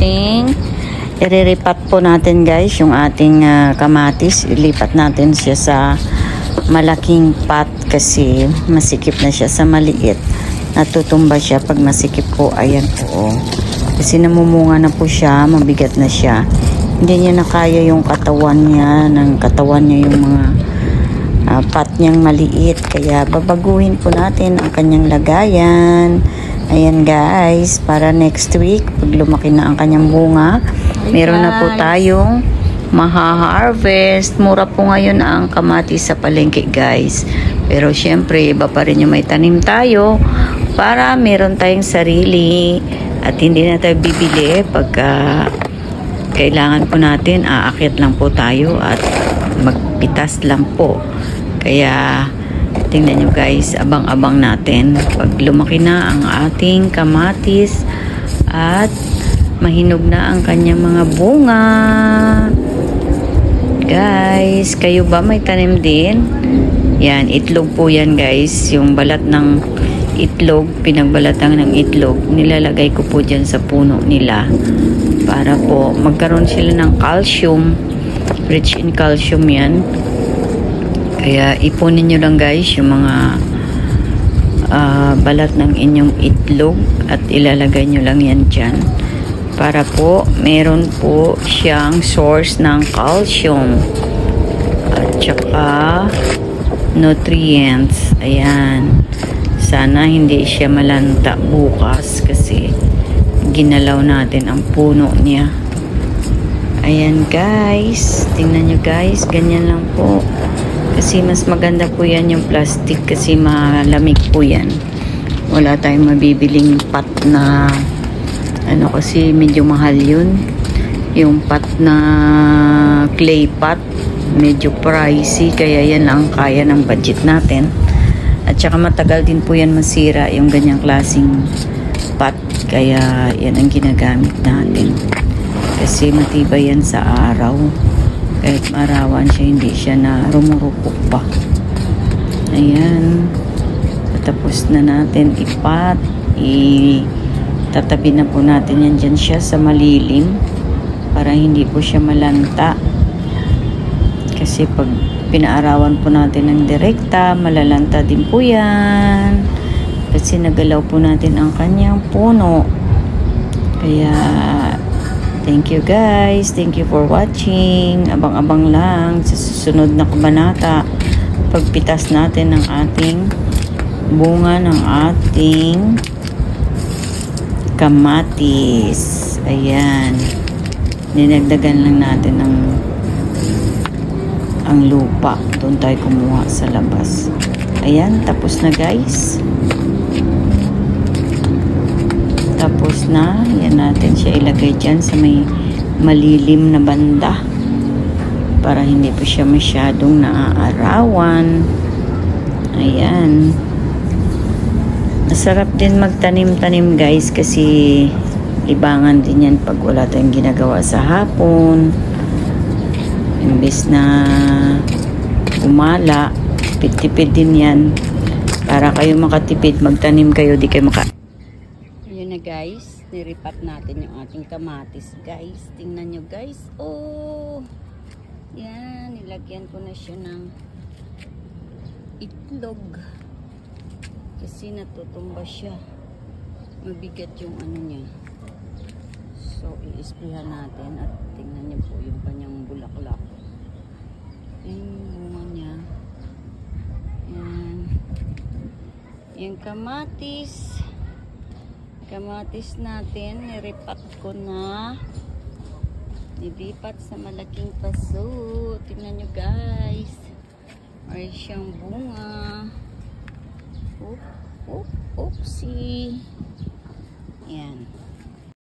ating iriripat po natin guys yung ating kamatis. Ilipat natin siya sa malaking pot kasi masikip na siya. Sa maliit natutumba siya pag masikip po. Ayan po, kasi namumunga na po siya, mabigat na siya, hindi niya na kaya yung katawan niya, yung mga pot niyang maliit, kaya babaguhin po natin ang kanyang lagayan. Ayan guys, para next week pag lumaki na ang kanyang bunga, meron na po tayong maha-harvest. Mura po ngayon ang kamatis sa palengke guys, pero syempre iba pa rin yung may tanim tayo para meron tayong sarili at hindi na tayo bibili pagka kailangan po natin. Aakyat lang po tayo at magpitas lang po. Kaya tingnan nyo guys, abang-abang natin pag lumaki na ang ating kamatis at mahinog na ang kanyang mga bunga. Guys, kayo ba may tanim din? Yan, itlog po yan guys. Yung balat ng itlog, pinagbalatan ng itlog, nilalagay ko po dyan sa puno nila para po magkaroon sila ng calcium. Rich in calcium yan. Kaya ipunin nyo lang guys yung mga balat ng inyong itlog at ilalagay nyo lang yan dyan para po meron po siyang source ng calcium at saka nutrients. Ayan, sana hindi siya malanta bukas kasi ginalaw natin ang puno niya. Ayan guys, tingnan nyo guys, ganyan lang po. Kasi mas maganda po yan yung plastic kasi malamig po yan. Wala tayong mabibiling pot na ano kasi medyo mahal yun. Yung pot na clay pot, medyo pricey, kaya yan lang kaya ng budget natin. At saka matagal din po yan masira yung ganyang klaseng pot, kaya yan ang ginagamit natin. Kasi matibay yan sa araw. Kahit maarawan siya, hindi siya na rumurupok pa. Ayan. Tapos na natin ipat. Tatabi na po natin yan dyan siya sa malilim para hindi po siya malanta. Kasi pag pinaarawan po natin ng direkta, malalanta din po yan. Kasi nagalaw po natin ang kanyang puno. Kaya thank you guys. Thank you for watching. Abang-abang lang sa susunod na kabanata. Pagpitas natin ng ating bunga ng ating kamatis. Ayan. Dinagdagan lang natin ang lupa. Doon tayo kumuha sa labas. Ayan. Tapos na guys. Tapos na, yan natin siya ilagay dyan sa may malilim na banda para hindi po siya masyadong naaarawan. Ayan. Masarap din magtanim-tanim guys kasi libangan din yan pag wala tayong ginagawa sa hapon. Imbes na gumala, tipid-tipid din yan. Para kayo makatipid, magtanim kayo, di kayo na guys, niripat natin yung ating kamatis guys. Tingnan nyo guys, oh yan, nilagyan ko na siya ng itlog kasi natutumba siya, mabigat yung ano niya. So i-sprayhan natin at tingnan nyo po yung kanyang bulaklak. Yan yung bunga niya. Yan yung kamatis natin, niripat ko na, nilipat sa malaking paso. Tingnan nyo guys, may siyang bunga. Oopsie. Yan.